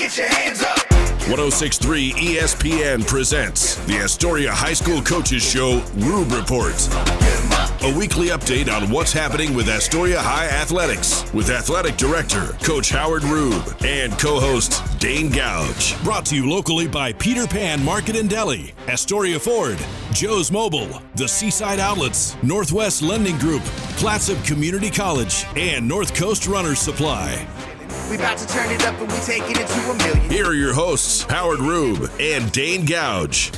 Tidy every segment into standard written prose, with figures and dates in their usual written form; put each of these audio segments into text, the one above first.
get your hands up. 106.3 ESPN presents the Astoria High School Coaches Show Rube Report. A weekly update on what's happening with Astoria High Athletics with Athletic Director Coach Howard Rube and co-host Dane Gouge. Brought to you locally by Peter Pan Market and Deli, Astoria Ford, Joe's Mobile, the Seaside Outlets, Northwest Lending Group, Clatsop Community College, and North Coast Runners Supply. We about to turn it up and we taking it to $1 million. Here are your hosts, Howard Rube and Dane Gouge.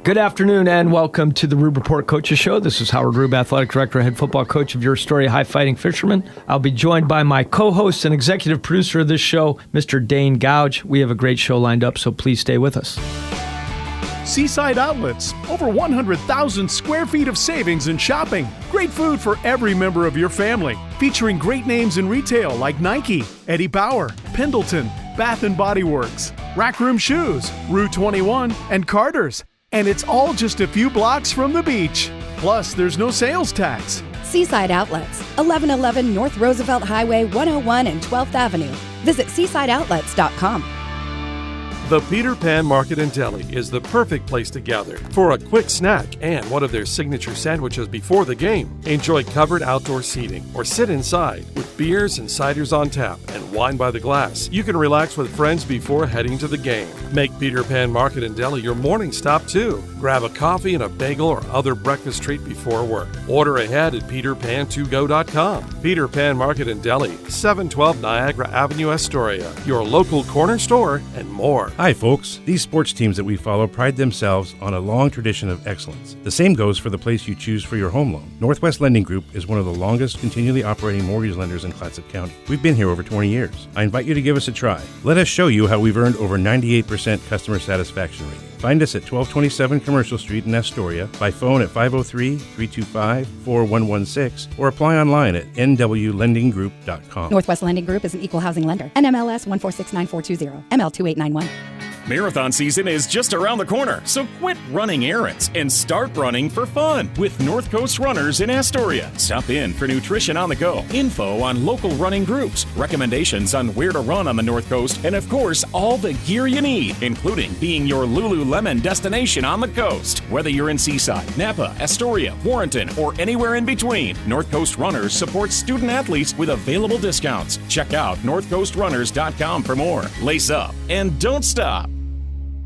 Good afternoon and welcome to the Rube Report Coaches Show. This is Howard Rube, Athletic Director, Head Football Coach of your Astoria High Fighting Fishermen. I'll be joined by my co-host and executive producer of this show, Mr. Dane Gouge. We have a great show lined up, so please stay with us. Seaside Outlets, over 100,000 square feet of savings and shopping. Great food for every member of your family. Featuring great names in retail like Nike, Eddie Bauer, Pendleton, Bath & Body Works, Rack Room Shoes, Rue 21, and Carter's. And it's all just a few blocks from the beach. Plus, there's no sales tax. Seaside Outlets, 1111 North Roosevelt Highway 101 and 12th Avenue. Visit seasideoutlets.com. The Peter Pan Market and Deli is the perfect place to gather for a quick snack and one of their signature sandwiches before the game. Enjoy covered outdoor seating or sit inside with beers and ciders on tap and wine by the glass. You can relax with friends before heading to the game. Make Peter Pan Market and Deli your morning stop too. Grab a coffee and a bagel or other breakfast treat before work. Order ahead at peterpan2go.com. Peter Pan Market and Deli, 712 Niagara Avenue, Astoria. Your local corner store and more. Hi folks, these sports teams that we follow pride themselves on a long tradition of excellence. The same goes for the place you choose for your home loan. Northwest Lending Group is one of the longest continually operating mortgage lenders in Clatsop County. We've been here over 20 years. I invite you to give us a try. Let us show you how we've earned over 98% customer satisfaction rating. Find us at 1227 Commercial Street in Astoria, by phone at 503-325-4116, or apply online at nwlendinggroup.com. Northwest Lending Group is an equal housing lender. NMLS 1469420, ML2891. Marathon season is just around the corner, so quit running errands and start running for fun with North Coast Runners in Astoria. Stop in for nutrition on the go, info on local running groups, recommendations on where to run on the North Coast, and of course, all the gear you need, including being your Lululemon destination on the coast. Whether you're in Seaside, Napa, Astoria, Warrenton, or anywhere in between, North Coast Runners supports student athletes with available discounts. Check out northcoastrunners.com for more. Lace up and don't stop.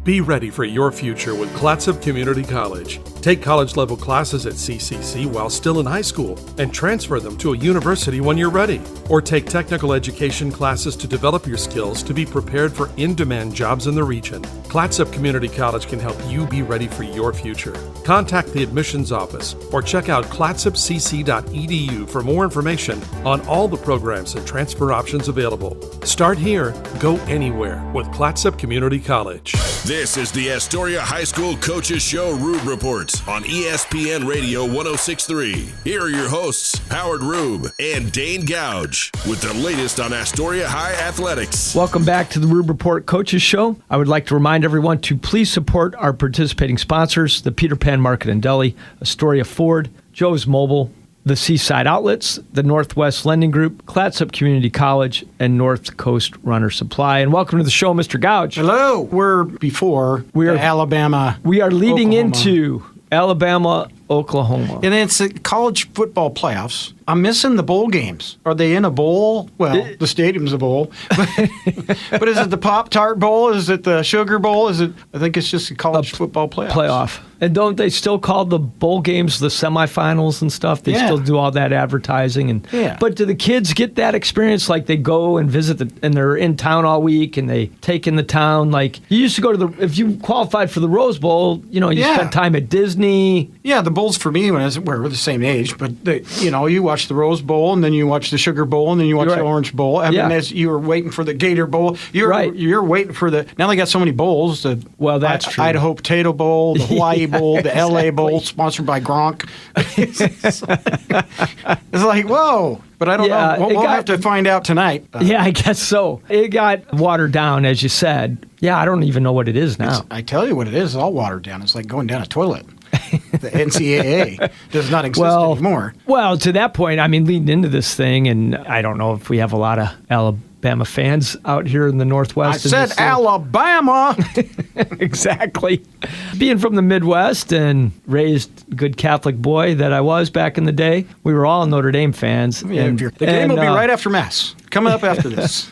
Be ready for your future with Clatsop Community College. Take college-level classes at CCC while still in high school and transfer them to a university when you're ready. Or take technical education classes to develop your skills to be prepared for in-demand jobs in the region. Clatsop Community College can help you be ready for your future. Contact the admissions office or check out clatsopcc.edu for more information on all the programs and transfer options available. Start here, go anywhere with Clatsop Community College. This is the Astoria High School Coaches Show Rube Report on ESPN Radio 106.3. Here are your hosts, Howard Rube and Dane Gouge, with the latest on Astoria High Athletics. Welcome back to the Rube Report Coaches Show. I would like to remind everyone to please support our participating sponsors, the Peter Pan Market and Deli, Astoria Ford, Joe's Mobile, the Seaside Outlets, the Northwest Lending Group, Clatsop Community College, and North Coast Runner Supply. And welcome to the show, Mr. Gouge. Hello. We're before Alabama. We are leading Oklahoma. into Alabama, Oklahoma. And it's the college football playoffs. I'm missing the bowl games. Are they in a bowl? Well, the stadium's a bowl. But is it the Pop-Tart Bowl? Is it the Sugar Bowl? I think it's just the college football playoffs. And don't they still call the bowl games the semifinals and stuff? They still do all that advertising. But do the kids get that experience? Like they go and visit and they're in town all week and they take in the town. Like you used to go to if you qualified for the Rose Bowl, you spent time at Disney. Yeah, the bowls for me we're the same age, but you watch the Rose Bowl and then you watch the Sugar Bowl and then you watch the Orange Bowl. I mean, as you were waiting for the Gator Bowl, you're waiting for now they got so many bowls. That's true. Idaho Potato Bowl, the Hawaii Bowl, the LA Bowl, sponsored by Gronk. It's like, whoa. But I don't know. We'll have to find out tonight. I guess so. It got watered down, as you said. Yeah, I don't even know what it is now. I tell you what it is. It's all watered down. It's like going down a toilet. The NCAA does not exist anymore. Well, to that point, I mean, leading into this thing, and I don't know if we have a lot of Alabama fans out here in the Northwest. I said Alabama. Exactly. Being from the Midwest and raised good Catholic boy that I was back in the day, we were all Notre Dame fans. The game will be right after Mass. Coming up after this.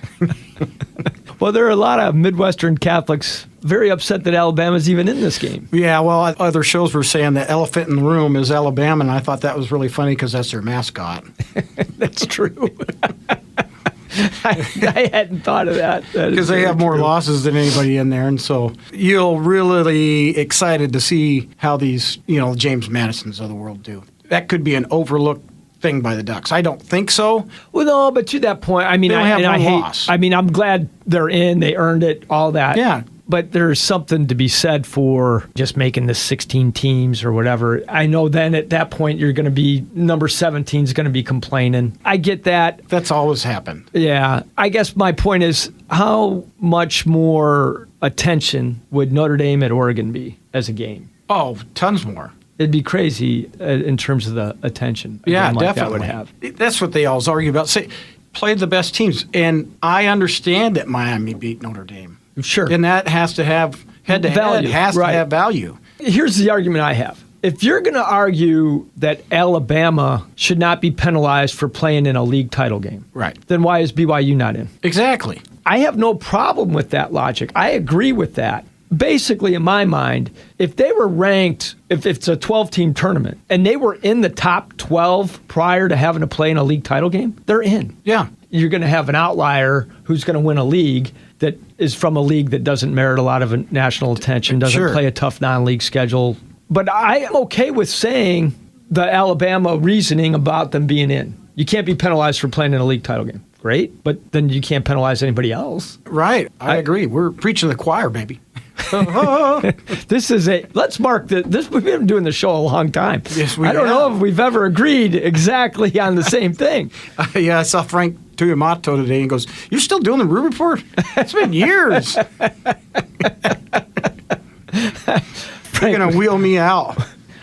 Well, there are a lot of Midwestern Catholics very upset that Alabama's even in this game. Yeah, well, other shows were saying the elephant in the room is Alabama, and I thought that was really funny because that's their mascot. That's true. I hadn't thought of that. Because they have more losses than anybody in there, and so you're really excited to see how these, James Madisons of the world do. That could be an overlooked thing by the Ducks. I don't think so. Well, no, but to that point, I mean, I'm glad they're in. They earned it, all that. Yeah. But there's something to be said for just making this 16 teams or whatever. I know then at that point you're going to be, number 17 is going to be complaining. I get that. That's always happened. Yeah. I guess my point is, how much more attention would Notre Dame at Oregon be as a game? Oh, tons more. It'd be crazy in terms of the attention. Yeah, like definitely. That would have. That's what they always argue about. Say, play the best teams. And I understand that Miami beat Notre Dame. Sure. And that has to have head-to-head, has to have value. Here's the argument I have. If you're going to argue that Alabama should not be penalized for playing in a league title game, right, then why is BYU not in? Exactly. I have no problem with that logic. I agree with that. Basically, in my mind, if they were ranked, if it's a 12-team tournament, and they were in the top 12 prior to having to play in a league title game, they're in. Yeah. You're going to have an outlier who's going to win a league that is from a league that doesn't merit a lot of national attention, doesn't play a tough non-league schedule. But I am okay with saying the Alabama reasoning about them being in. You can't be penalized for playing in a league title game. Great, but then you can't penalize anybody else. Right, I agree. We're preaching to the choir, baby. Let's mark this. We've been doing the show a long time. Yes, we I don't have. know if we've ever agreed exactly on the same thing. Yeah, I saw Frank Tuiamato today and goes, "You're still doing the Rube Report? It's been years." You're going to wheel me out.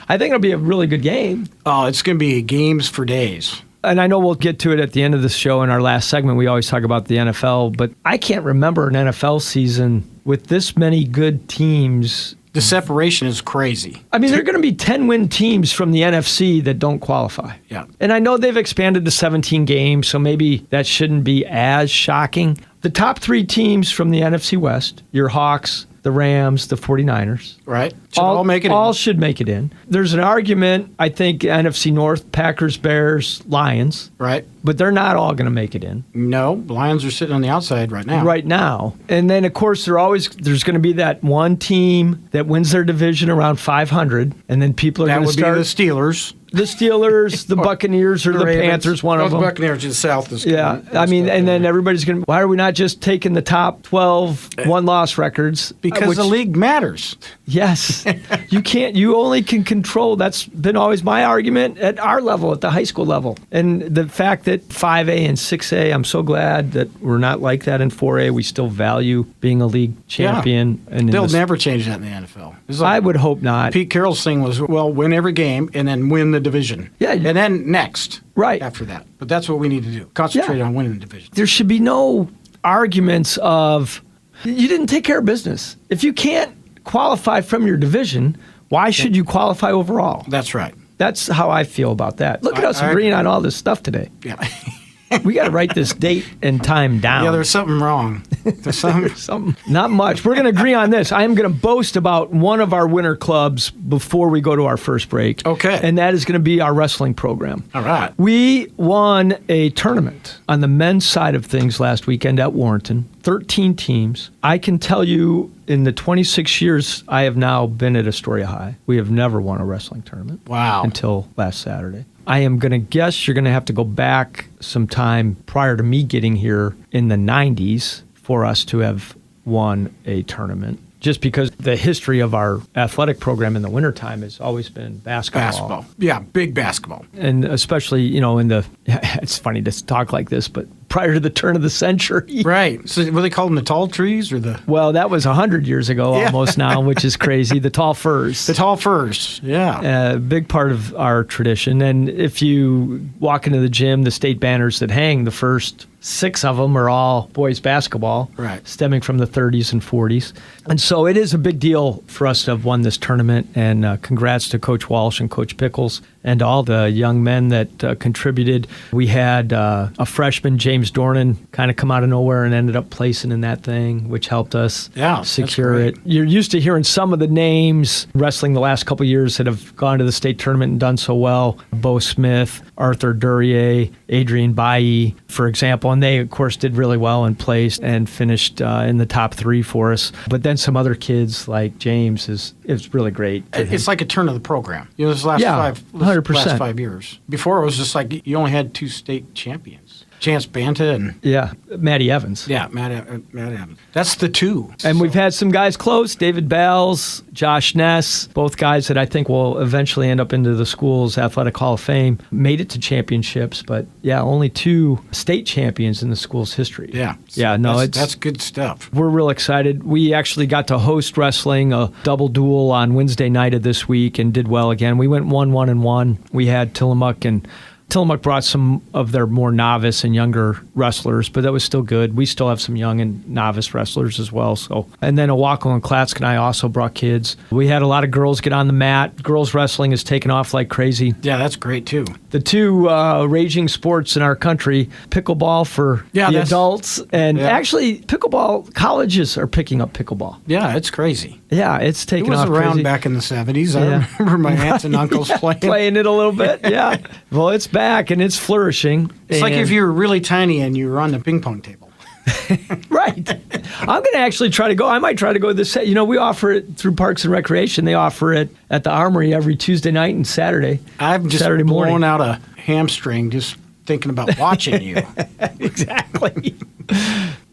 I think it'll be a really good game. Oh, it's going to be games for days. And I know we'll get to it at the end of this show in our last segment. We always talk about the NFL, but I can't remember an NFL season with this many good teams. The separation is crazy. I mean, there are going to be 10-win teams from the NFC that don't qualify. Yeah. And I know they've expanded to 17 games, so maybe that shouldn't be as shocking. The top 3 teams from the NFC West, your Hawks, the Rams, the 49ers. Right. Should all make it in. All should make it in. There's an argument, I think, NFC North, Packers, Bears, Lions. Right. But they're not all going to make it in. No, Lions are sitting on the outside right now. Right now. And then, of course, there's going to be that one team that wins their division around 500, and then people are going to start. That would be the Steelers. The Steelers, the Buccaneers, or the Panthers, one of them. The Buccaneers to the south. I mean, and then everybody's going to, why are we not just taking the top 12 one-loss records? Because the league matters. Yes. You only can control, that's been always my argument at our level, at the high school level. And the fact that 5A and 6A, I'm so glad that we're not like that in 4A. We still value being a league champion. Yeah. And they'll never change that in the NFL. I would hope not. Pete Carroll's thing was, win every game and then win the division. Yeah. And then next. Right. After that. But that's what we need to do. Concentrate on winning the division. There should be no arguments of, you didn't take care of business. If you can't qualify from your division, why should you qualify overall? That's right. That's how I feel about that. Look at us agreeing on all this stuff today. Yeah. We got to write this date and time down. Yeah, there's something wrong. There's something. Not much. We're going to agree on this. I am going to boast about one of our winter clubs before we go to our first break. Okay. And that is going to be our wrestling program. All right. We won a tournament on the men's side of things last weekend at Warrenton. 13 teams. I can tell you, in the 26 years I have now been at Astoria High, we have never won a wrestling tournament. Wow. Until last Saturday. I am going to guess you're going to have to go back some time prior to me getting here in the 90s for us to have won a tournament. Just because the history of our athletic program in the wintertime has always been basketball. Yeah, big basketball. And especially, it's funny to talk like this, but prior to the turn of the century. Right. So what do they call them, the tall trees or the... Well, that was 100 years ago almost now, which is crazy. The tall firs. The tall firs, yeah. A big part of our tradition. And if you walk into the gym, the state banners that hang, the first 6 of them are all boys basketball, right, stemming from the 30s and 40s. And so it is a big deal for us to have won this tournament. And congrats to Coach Walsh and Coach Pickles and all the young men that contributed. We had a freshman, James Dornan, kind of come out of nowhere and ended up placing in that thing, which helped us secure it. You're used to hearing some of the names wrestling the last couple of years that have gone to the state tournament and done so well. Bo Smith, Arthur Duryea, Adrian Bailly, for example. And they, of course, did really well and placed and finished in the top 3 for us. But then some other kids like James is really great. It's like a turn of the program. You know, this last 100%. last 5 years. Before it was just like you only had 2 state champions. Chance Banta and... Matty Evans. Yeah, Matt Evans. That's the 2. And we've had some guys close. David Bells, Josh Ness, both guys that I think will eventually end up into the school's Athletic Hall of Fame, made it to championships. But, only 2 state champions in the school's history. Yeah. That's good stuff. We're real excited. We actually got to host wrestling, a double duel on Wednesday night of this week, and did well again. We went 1-1-1. We had Tillamook, and Tillamook brought some of their more novice and younger wrestlers, but that was still good. We still have some young and novice wrestlers as well. So, and then Owako and Klatskanai also brought kids. We had a lot of girls get on the mat. Girls wrestling has taken off like crazy. Yeah, that's great too. The 2 raging sports in our country, pickleball for the adults, and actually pickleball, colleges are picking up pickleball. Yeah, it's crazy. Yeah, it's taken off crazy. It was around crazy. Back in the 70s. I remember my aunts and uncles playing it a little bit. Yeah. Well, it's back and it's flourishing. It's like if you were really tiny and you were on the ping pong table. Right. I'm going to actually try to go. I might try to go this. We offer it through Parks and Recreation. They offer it at the Armory every Tuesday night and Saturday. I've just blown out a hamstring just thinking about watching you. Exactly.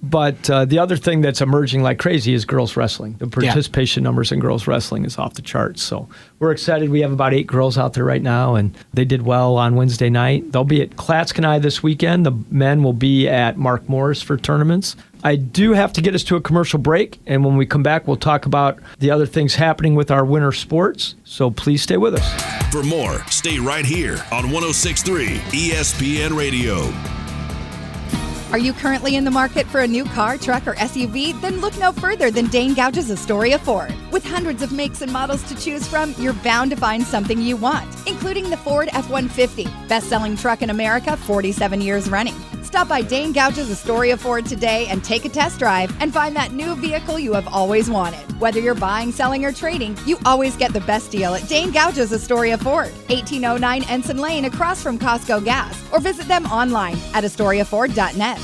But the other thing that's emerging like crazy is girls wrestling. The participation numbers in girls wrestling is off the charts. So we're excited. We have about 8 girls out there right now, and they did well on Wednesday night. They'll be at Klatskanai this weekend. The men will be at Mark Morris for tournaments. I do have to get us to a commercial break, and when we come back, we'll talk about the other things happening with our winter sports. So please stay with us. For more, stay right here on 106.3 ESPN Radio. Are you currently in the market for a new car, truck, or SUV? Then look no further than Dane Gouge's Astoria Ford. With hundreds of makes and models to choose from, you're bound to find something you want, including the Ford F-150, best-selling truck in America 47 years running. Stop by Dane Gouge's Astoria Ford today and take a test drive and find that new vehicle you have always wanted. Whether you're buying, selling, or trading, you always get the best deal at Dane Gouge's Astoria Ford, 1809 Ensign Lane across from Costco Gas, or visit them online at AstoriaFord.net.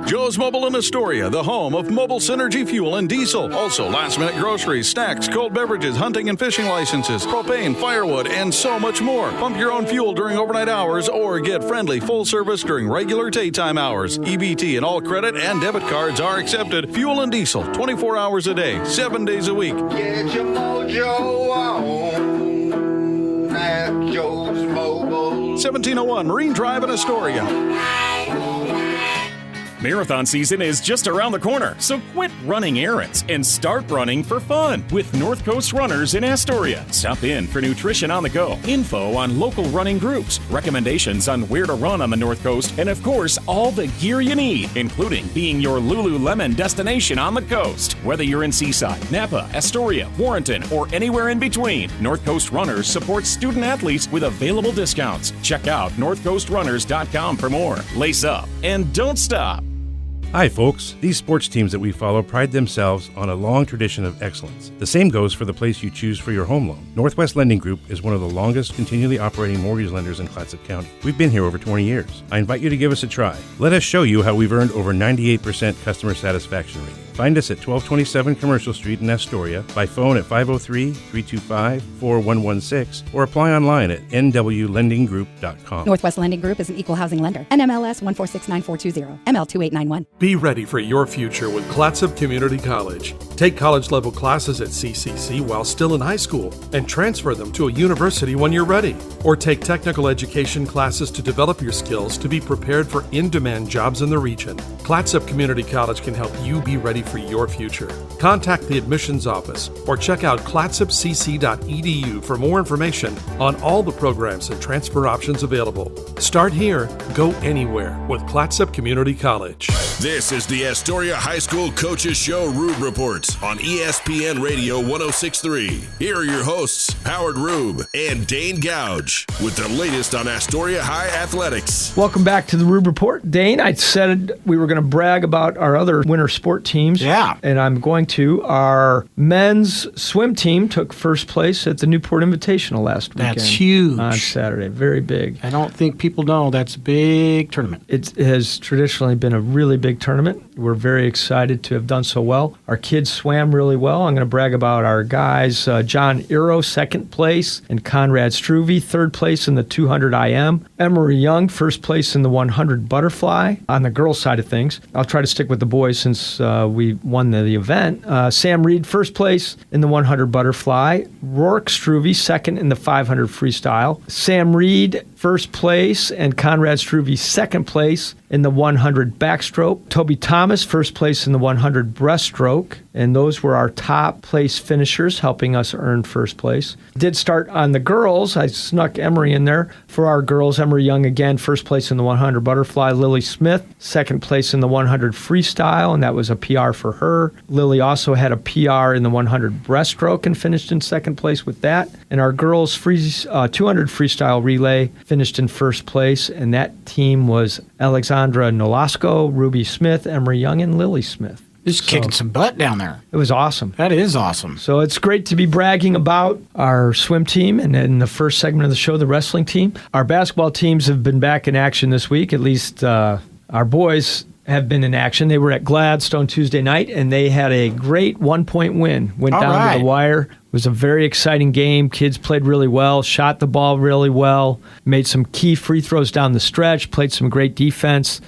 Joe's Mobile in Astoria, the home of mobile synergy fuel and diesel. Also, last-minute groceries, snacks, cold beverages, hunting and fishing licenses, propane, firewood, and so much more. Pump your own fuel during overnight hours or get friendly full service during regular daytime hours. EBT and all credit and debit cards are accepted. Fuel and diesel, 24 hours a day, 7 days a week. Get your mojo on at Joe's Mobile. 1701 Marine Drive in Astoria. Marathon season is just around the corner, so quit running errands and start running for fun with North Coast Runners in Astoria. Stop in for nutrition on the go, info on local running groups, recommendations on where to run on the North Coast, and of course, all the gear you need, including being your Lululemon destination on the coast. Whether you're in Seaside, Napa, Astoria, Warrenton, or anywhere in between, North Coast Runners supports student athletes with available discounts. Check out northcoastrunners.com for more. Lace up and don't stop. Hi, folks. These sports teams that we follow pride themselves on a long tradition of excellence. The same goes for the place you choose for your home loan. Northwest Lending Group is one of the longest continually operating mortgage lenders in Clatsop County. We've been here over 20 years. I invite you to give us a try. Let us show you how we've earned over 98% customer satisfaction rating. Find us at 1227 Commercial Street in Astoria, by phone at 503-325-4116, or apply online at nwlendinggroup.com. Northwest Lending Group is an equal housing lender. NMLS 1469420, ML2891. Be ready for your future with Clatsop Community College. Take college-level classes at CCC while still in high school and transfer them to a university when you're ready. Or take technical education classes to develop your skills to be prepared for in-demand jobs in the region. Clatsop Community College can help you be ready for your future. Contact the admissions office or check out clatsopcc.edu for more information on all the programs and transfer options available. Start here, go anywhere with Clatsop Community College. This is the Astoria High School Coaches Show Rube Report on ESPN Radio 106.3. Here are your hosts, Howard Rube and Dane Gouge, with the latest on Astoria High athletics. Welcome back to the Rube Report. Dane, I said we were going to brag about our other winter sport teams. Yeah. And I'm going to. Our men's swim team took first place at the Newport Invitational last weekend. That's huge. On Saturday. Very big. I don't think people know that's a big tournament. It has traditionally been a really big tournament. We're very excited to have done so well. Our kids swam really well. I'm going to brag about our guys. John Iro, second place, and Conrad Struve, third place in the 200 IM. Emery Young, first place in the 100 butterfly. On the girls' side of things, I'll try to stick with the boys since we won the event. Sam Reed, first place in the 100 butterfly. Rourke Struve, second in the 500 freestyle. Sam Reed, first place, and Conrad Struve, second place in the 100 backstroke. Toby Thomas, first place in the 100 breaststroke. And those were our top place finishers, helping us earn first place. Did start on the girls. I snuck Emery in there. For our girls, Emery Young again, first place in the 100 butterfly. Lily Smith, second place in the 100 freestyle, and that was a PR for her. Lily also had a PR in the 100 breaststroke and finished in second place with that. And our girls' 200 freestyle relay finished in first place, and that team was Alexandra Nolasco, Ruby Smith, Emery Young, and Lily Smith. Just kicking some butt down there. It was awesome. That is awesome. So it's great to be bragging about our swim team, and in the first segment of the show, the wrestling team. Our basketball teams have been back in action this week. At least our boys have been in action. They were at Gladstone Tuesday night, and they had a great one-point win. Went down to the wire. It was a very exciting game. Kids played really well, shot the ball really well, made some key free throws down the stretch, played some great defense.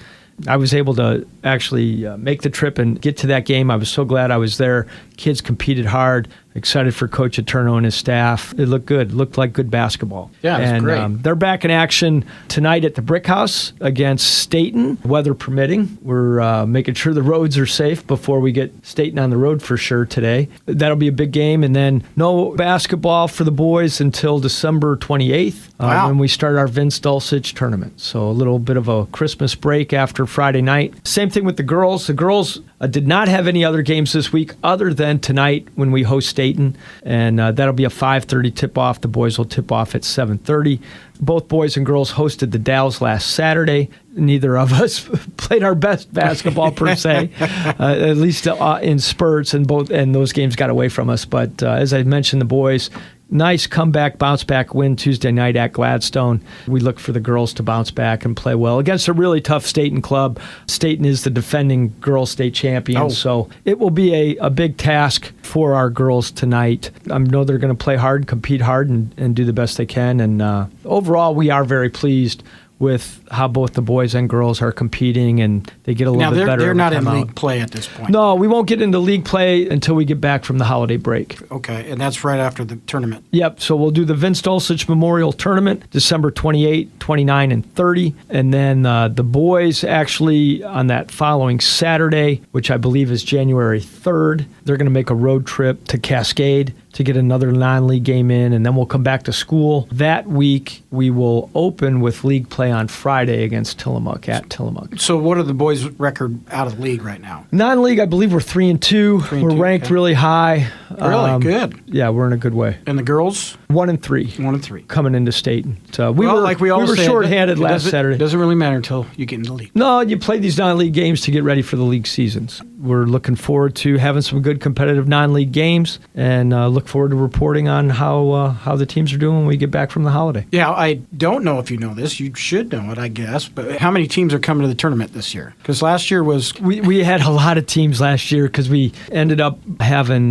I was able to actually make the trip and get to that game. I was so glad I was there. Kids competed hard. Excited for Coach Eterno and his staff. It looked good. It looked like good basketball. Yeah, it was great. They're back in action tonight at the Brick House against Staten, weather permitting. We're making sure the roads are safe before we get Staten on the road for sure today. That'll be a big game. And then no basketball for the boys until December 28th when we start our Vince Dulcich tournament. So a little bit of a Christmas break after Friday night. Same thing with the girls. The girls did not have any other games this week other than tonight when we host Staten, and that'll be a 5:30 tip-off. The boys will tip off at 7:30. Both boys and girls hosted the Dalles last Saturday. Neither of us played our best basketball per se, at least in spurts, and those games got away from us. But as I mentioned, the boys, nice comeback, bounce-back win Tuesday night at Gladstone. We look for the girls to bounce back and play well against a really tough Staten club. Staten is the defending girls state champions, so it will be a big task for our girls tonight. I know they're going to play hard, compete hard, and do the best they can. And overall, we are very pleased with how both the boys and girls are competing, and they get a little bit better. They're not in out. league play at this point. No, we won't get into league play until we get back from the holiday break. Okay, and that's right after the tournament. Yep, so we'll do the Vince Dulcich Memorial Tournament, December 28, 29, and 30. And then the boys actually on that following Saturday, which I believe is January 3rd, they're going to make a road trip to Cascade to get another non-league game in, and then we'll come back to school. That week, we will open with league play on Friday against Tillamook, at Tillamook. So what are the boys' record out of the league right now? Non-league, I believe we're 3-2. We're ranked really high. Really? Good. Yeah, we're in a good way. And the girls? 1-3. 1-3. Coming into Staten. So we were say, shorthanded last Saturday. It doesn't really matter until you get into the league. No, you play these non-league games to get ready for the league seasons. We're looking forward to having some good competitive non-league games, and look look forward to reporting on how the teams are doing when we get back from the holiday. Yeah, I don't know if you know this. You should know it, I guess. But how many teams are coming to the tournament this year? Because last year was... We had a lot of teams last year because we ended up having...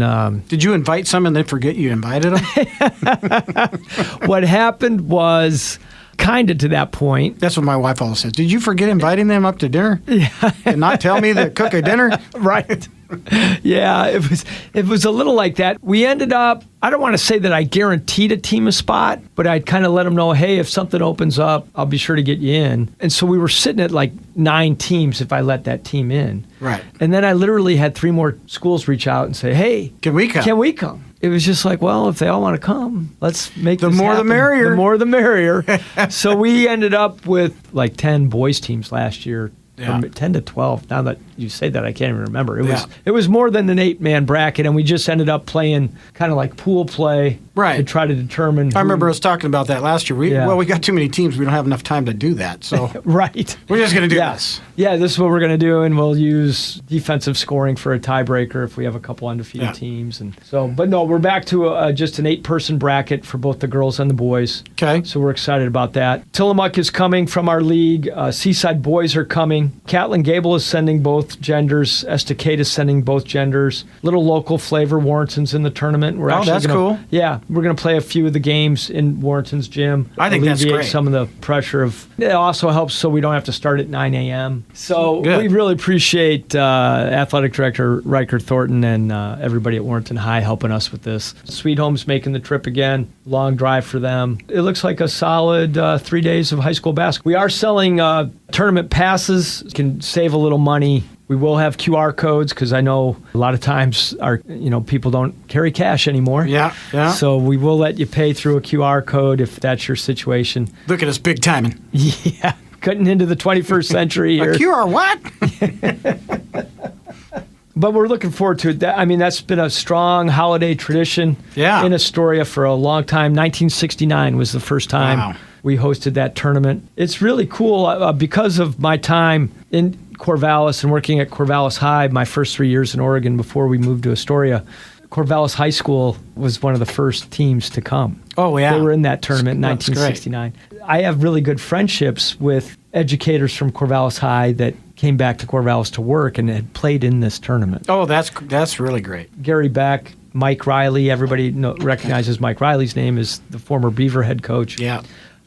Did you invite some and then forget you invited them? What happened was... kind of to that point. That's what my wife always says. Did you forget inviting them up to dinner? Yeah. And not tell me to cook a dinner? Right. Yeah, it was a little like that. We ended up, I don't want to say that I guaranteed a team a spot, but I'd kind of let them know, hey, if something opens up, I'll be sure to get you in. And so we were sitting at like 9 teams if I let that team in. Right. And then I literally had 3 more schools reach out and say, hey, can we come? Can we come? It was just like, well, if they all want to come, let's make the this more happen. the merrier. The more the merrier. So we ended up with like 10 boys teams last year. Yeah. 10 to 12. Now that you say that, I can't even remember. It was more than an 8-man bracket, and we just ended up playing kind of like pool play to try to determine. I remember us talking about that last year. We got too many teams. We don't have enough time to do that. So right, we're just going to do this. Yeah, this is what we're going to do, and we'll use defensive scoring for a tiebreaker if we have a couple undefeated teams. And so, but no, we're back to just an 8-person bracket for both the girls and the boys. Okay, so we're excited about that. Tillamook is coming from our league. Seaside boys are coming. Catlin Gable is sending both genders. Estacade is sending both genders. Little local flavor. Warrenton's in the tournament. That's cool. Yeah, we're going to play a few of the games in Warrenton's gym. I think that's great. Some of the pressure of. It also helps so we don't have to start at 9 a.m. So we really appreciate Athletic Director Riker Thornton and everybody at Warrenton High helping us with this. Sweet Home's making the trip again. Long drive for them. It looks like a solid 3 days of high school basketball. We are selling tournament passes. You can save a little money. We will have QR codes because I know a lot of times people don't carry cash anymore. Yeah. So we will let you pay through a QR code if that's your situation. Look at us, big timing. Yeah, cutting into the 21st century here. A QR what? But we're looking forward to it. That's been a strong holiday tradition in Astoria for a long time. 1969 was the first time we hosted that tournament. It's really cool because of my time in Corvallis and working at Corvallis High my first 3 years in Oregon before we moved to Astoria. Corvallis High School was one of the first teams to come. Oh, yeah. They were in that tournament in 1969. I have really good friendships with educators from Corvallis High that came back to Corvallis to work and had played in this tournament. Oh, that's really great. Gary Beck, Mike Riley, everybody recognizes Mike Riley's name as the former Beaver head coach. Yeah.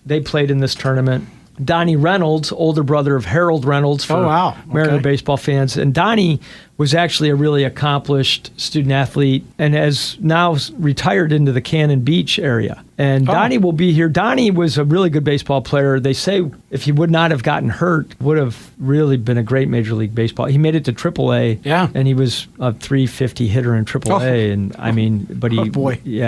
They played in this tournament. Donnie Reynolds, older brother of Harold Reynolds for Mariner baseball fans. And Donnie was actually a really accomplished student athlete and has now retired into the Cannon Beach area. And Donnie will be here. Donnie was a really good baseball player. They say if he would not have gotten hurt, would have really been a great Major League Baseball. He made it to AAA. Yeah. And he was a 350 hitter in AAA.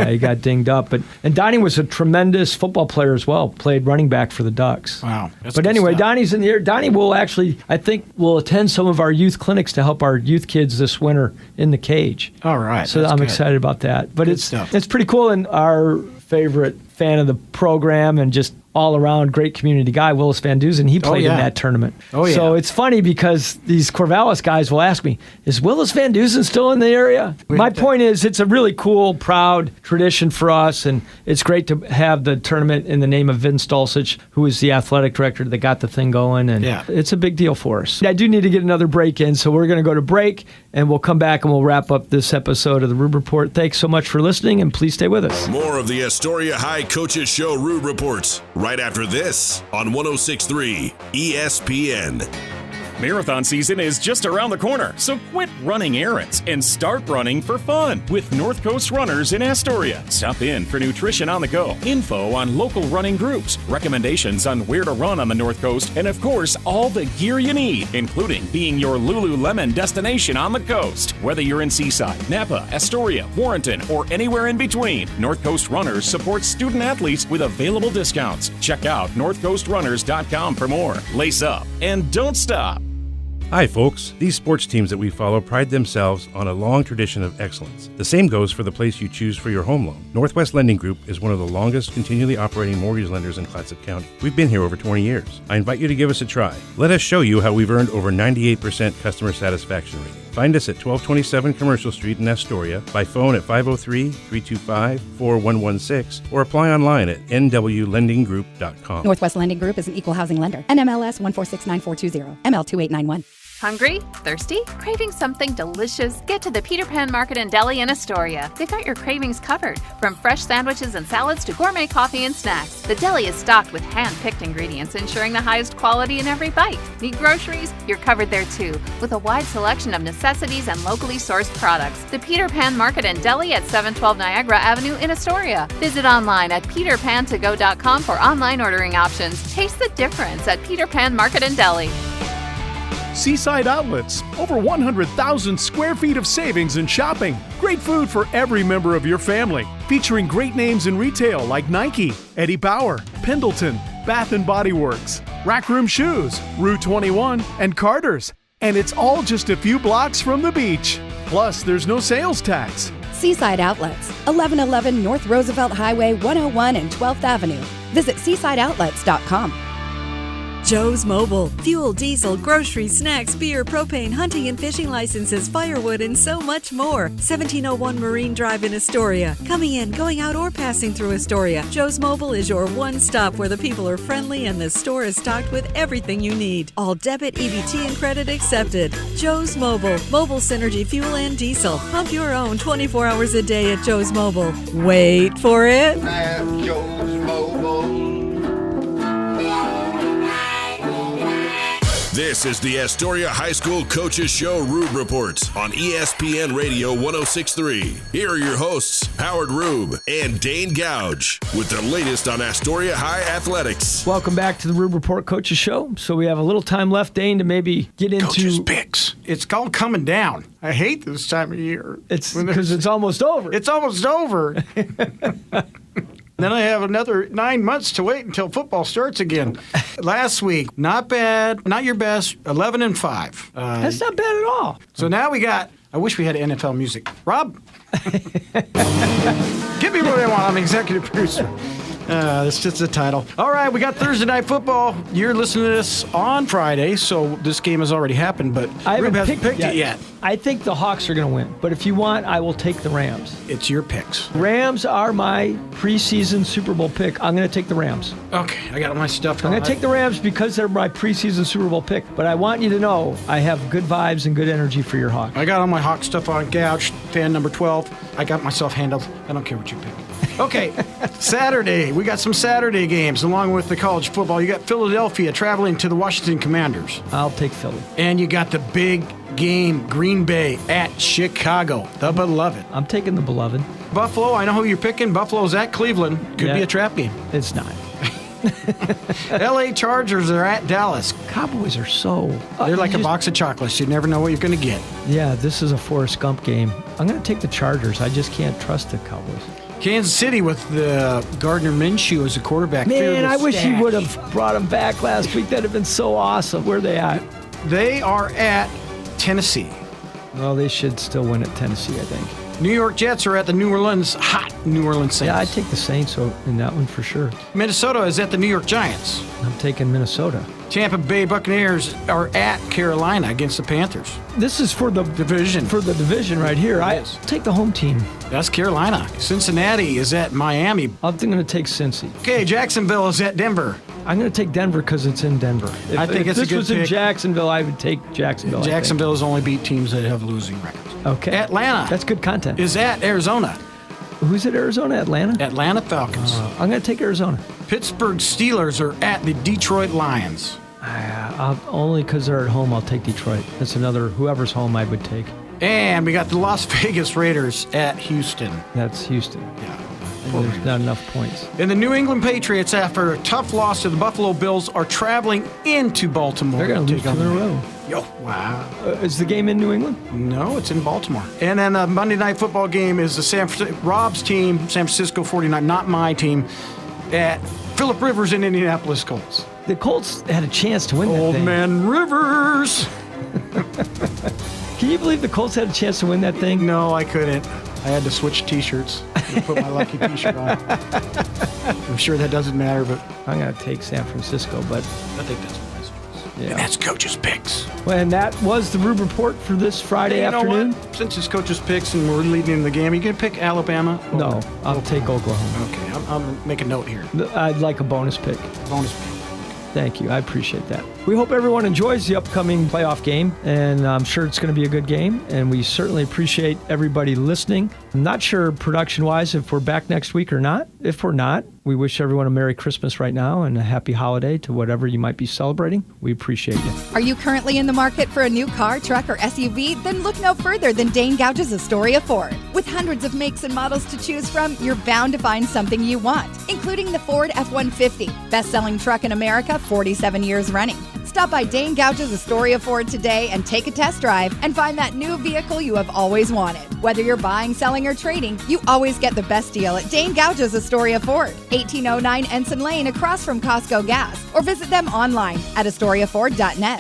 He got dinged up. And Donnie was a tremendous football player as well. Played running back for the Ducks. Wow. But anyway, Donnie's in here. Donnie will actually, I think, will attend some of our youth clinics to help our youth kids this winter in the cage. All right. So I'm excited about that. But it's pretty cool. And our favorite fan of the program and just all around great community guy, Willis Van Dusen, he played in that tournament. Oh, yeah. So it's funny because these Corvallis guys will ask me, is Willis Van Dusen still in the area? My point is it's a really cool, proud tradition for us, and it's great to have the tournament in the name of Vin Stolcich, who is the athletic director that got the thing going, and it's a big deal for us. I do need to get another break in, so we're going to go to break, and we'll come back and we'll wrap up this episode of the Rube Report. Thanks so much for listening, and please stay with us. More of the Astoria High Coaches Show Rube Reports right after this on 106.3 ESPN. Marathon season is just around the corner, so quit running errands and start running for fun with North Coast Runners in Astoria. Stop in for nutrition on the go, info on local running groups, recommendations on where to run on the North Coast, and of course, all the gear you need, including being your Lululemon destination on the coast. Whether you're in Seaside, Napa, Astoria, Warrenton, or anywhere in between, North Coast Runners supports student athletes with available discounts. Check out northcoastrunners.com for more. Lace up and don't stop. Hi, folks. These sports teams that we follow pride themselves on a long tradition of excellence. The same goes for the place you choose for your home loan. Northwest Lending Group is one of the longest continually operating mortgage lenders in Clatsop County. We've been here over 20 years. I invite you to give us a try. Let us show you how we've earned over 98% customer satisfaction rating. Find us at 1227 Commercial Street in Astoria, by phone at 503-325-4116, or apply online at nwlendinggroup.com. Northwest Lending Group is an equal housing lender. NMLS 1469420. ML2891. Hungry? Thirsty? Craving something delicious? Get to the Peter Pan Market and Deli in Astoria. They've got your cravings covered, from fresh sandwiches and salads to gourmet coffee and snacks. The deli is stocked with hand-picked ingredients, ensuring the highest quality in every bite. Need groceries? You're covered there too, with a wide selection of necessities and locally sourced products. The Peter Pan Market and Deli at 712 Niagara Avenue in Astoria. Visit online at peterpantogo.com for online ordering options. Taste the difference at Peter Pan Market and Deli. Seaside Outlets, over 100,000 square feet of savings and shopping. Great food for every member of your family. Featuring great names in retail like Nike, Eddie Bauer, Pendleton, Bath & Body Works, Rack Room Shoes, Rue 21, and Carter's. And it's all just a few blocks from the beach. Plus, there's no sales tax. Seaside Outlets, 1111 North Roosevelt Highway 101 and 12th Avenue. Visit seasideoutlets.com. Joe's Mobile. Fuel, diesel, groceries, snacks, beer, propane, hunting and fishing licenses, firewood, and so much more. 1701 Marine Drive in Astoria. Coming in, going out, or passing through Astoria, Joe's Mobile is your one stop where the people are friendly and the store is stocked with everything you need. All debit, EBT, and credit accepted. Joe's Mobile. Mobile Synergy Fuel and Diesel. Pump your own 24 hours a day at Joe's Mobile. Wait for it. At Joe's Mobile. This is the Astoria High School Coaches Show Rube Report on ESPN Radio 106.3. Here are your hosts, Howard Rube and Dane Gouge, with the latest on Astoria High athletics. Welcome back to the Rube Report Coaches Show. So we have a little time left, Dane, to maybe get into Coaches picks. It's called coming down. I hate this time of year. It's because it's almost over. It's almost over. Then I have another 9 months to wait until football starts again. Last week, not bad, not your best, 11-5. That's not bad at all. So now we got, I wish we had NFL music. Rob? Give me what I want. I'm executive producer. That's just the title. All right, we got Thursday Night Football. You're listening to this on Friday, so this game has already happened, but I haven't Rube hasn't picked it yet. I think the Hawks are going to win, but if you want, I will take the Rams. It's your picks. Rams are my preseason Super Bowl pick. I'm going to take the Rams. Okay, I got my stuff. I'm going to take the Rams because they're my preseason Super Bowl pick, but I want you to know I have good vibes and good energy for your Hawks. I got all my Hawk stuff on Gouge, fan number 12. I got myself handled. I don't care what you pick. Okay, Saturday. We got some Saturday games along with the college football. You got Philadelphia traveling to the Washington Commanders. I'll take Philly. And you got the big game, Green Bay at Chicago, the beloved. I'm taking the beloved. Buffalo, I know who you're picking. Buffalo's at Cleveland. Could be a trap game. It's not. LA Chargers are at Dallas. Cowboys are so... They're like a box of chocolates. You never know what you're going to get. Yeah, this is a Forrest Gump game. I'm going to take the Chargers. I just can't trust the Cowboys. Kansas City with the Gardner Minshew as a quarterback. Man, I wish he would have brought him back last week. That'd have been so awesome. Where are they at? They are at Tennessee. Well, they should still win at Tennessee, I think. New York Jets are at the New Orleans Saints. Yeah, I'd take the Saints in that one for sure. Minnesota is at the New York Giants. I'm taking Minnesota. Tampa Bay Buccaneers are at Carolina against the Panthers. This is for the division. For the division right here. I take the home team. That's Carolina. Cincinnati is at Miami. I'm going to take Cincy. Okay, Jacksonville is at Denver. I'm going to take Denver because it's in Denver. I think it's a good pick. If this was in Jacksonville, I would take Jacksonville. Jacksonville has only beat teams that have losing records. Okay. Atlanta. That's good content. Is at Arizona. Who's at Arizona? Atlanta? Atlanta Falcons. I'm going to take Arizona. Pittsburgh Steelers are at the Detroit Lions. Only because they're at home, I'll take Detroit. That's another, whoever's home I would take. And we got the Las Vegas Raiders at Houston. That's Houston. Yeah. There's not enough points. And the New England Patriots, after a tough loss to the Buffalo Bills, are traveling into Baltimore. They're going to lose 2 in a row. Yo, wow. Is the game in New England? No, it's in Baltimore. And then the Monday Night Football game is the Rob's team, San Francisco 49, not my team, at Phillip Rivers and Indianapolis Colts. The Colts had a chance to win that Old thing. Man Rivers. Can you believe the Colts had a chance to win that thing? No, I couldn't. I had to switch T-shirts and put my lucky T-shirt on. I'm sure that doesn't matter, but I'm going to take San Francisco, but I think that's a nice choice. Yeah. And that's Coach's Picks. Well, and that was the Rube Report for this Friday afternoon. Know what? Since it's Coach's Picks and we're leading in the game, are you going to pick Alabama? No, I'll take Oklahoma. Okay, I'll make a note here. I'd like a bonus pick. Bonus pick. Thank you. I appreciate that. We hope everyone enjoys the upcoming playoff game, and I'm sure it's going to be a good game, and we certainly appreciate everybody listening. I'm not sure production-wise if we're back next week or not. If we're not, we wish everyone a Merry Christmas right now and a happy holiday to whatever you might be celebrating. We appreciate you. Are you currently in the market for a new car, truck, or SUV? Then look no further than Dane Gouge's Astoria Ford. With hundreds of makes and models to choose from, you're bound to find something you want, including the Ford F-150, best-selling truck in America, 47 years running. Stop by Dane Gouge's Astoria Ford today and take a test drive and find that new vehicle you have always wanted. Whether you're buying, selling, or trading, you always get the best deal at Dane Gouge's Astoria Ford, 1809 Ensign Lane across from Costco Gas, or visit them online at AstoriaFord.net.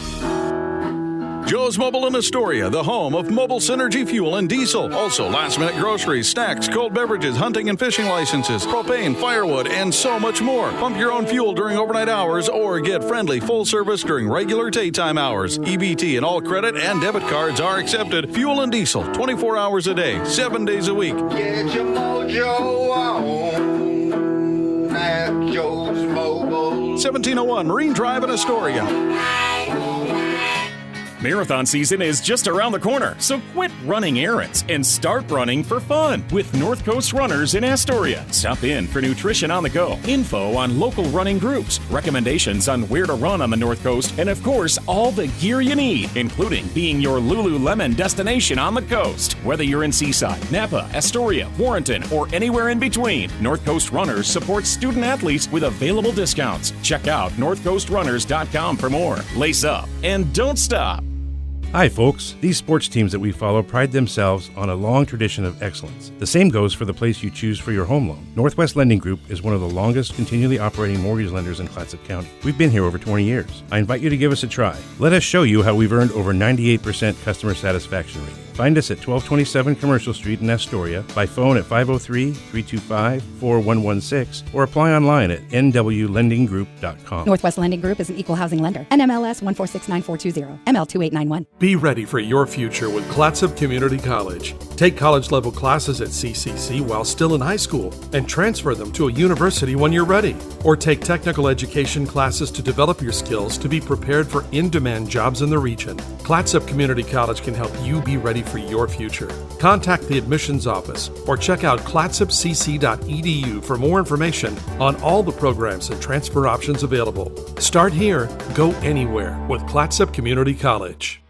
Joe's Mobile in Astoria, the home of mobile synergy fuel and diesel. Also, last-minute groceries, snacks, cold beverages, hunting and fishing licenses, propane, firewood, and so much more. Pump your own fuel during overnight hours or get friendly full service during regular daytime hours. EBT and all credit and debit cards are accepted. Fuel and diesel, 24 hours a day, 7 days a week. Get your mojo on at Joe's Mobile. 1701 Marine Drive in Astoria. Marathon season is just around the corner, so quit running errands and start running for fun with North Coast Runners in Astoria. Stop in for nutrition on the go, info on local running groups, recommendations on where to run on the North Coast, and of course, all the gear you need, including being your Lululemon destination on the coast. Whether you're in Seaside, Napa, Astoria, Warrenton, or anywhere in between, North Coast Runners supports student athletes with available discounts. Check out northcoastrunners.com for more. Lace up and don't stop. Hi, folks. These sports teams that we follow pride themselves on a long tradition of excellence. The same goes for the place you choose for your home loan. Northwest Lending Group is one of the longest continually operating mortgage lenders in Clatsop County. We've been here over 20 years. I invite you to give us a try. Let us show you how we've earned over 98% customer satisfaction rating. Find us at 1227 Commercial Street in Astoria, by phone at 503-325-4116, or apply online at nwlendinggroup.com. Northwest Lending Group is an equal housing lender. NMLS 1469420, ML2891. Be ready for your future with Clatsop Community College. Take college-level classes at CCC while still in high school and transfer them to a university when you're ready. Or take technical education classes to develop your skills to be prepared for in-demand jobs in the region. Clatsop Community College can help you be ready for your future. Contact the admissions office or check out clatsopcc.edu for more information on all the programs and transfer options available. Start here, go anywhere with Clatsop Community College.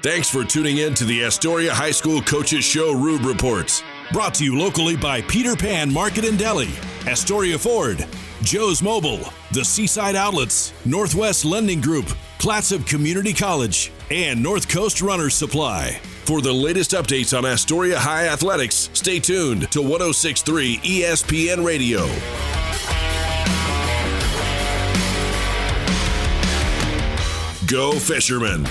Thanks for tuning in to the Astoria High School Coaches Show Rube Reports. Brought to you locally by Peter Pan Market and Deli, Astoria Ford, Joe's Mobile, the Seaside Outlets, Northwest Lending Group, Clatsop Community College, and North Coast Runners Supply. For the latest updates on Astoria High Athletics, stay tuned to 106.3 ESPN Radio. Go Fishermen!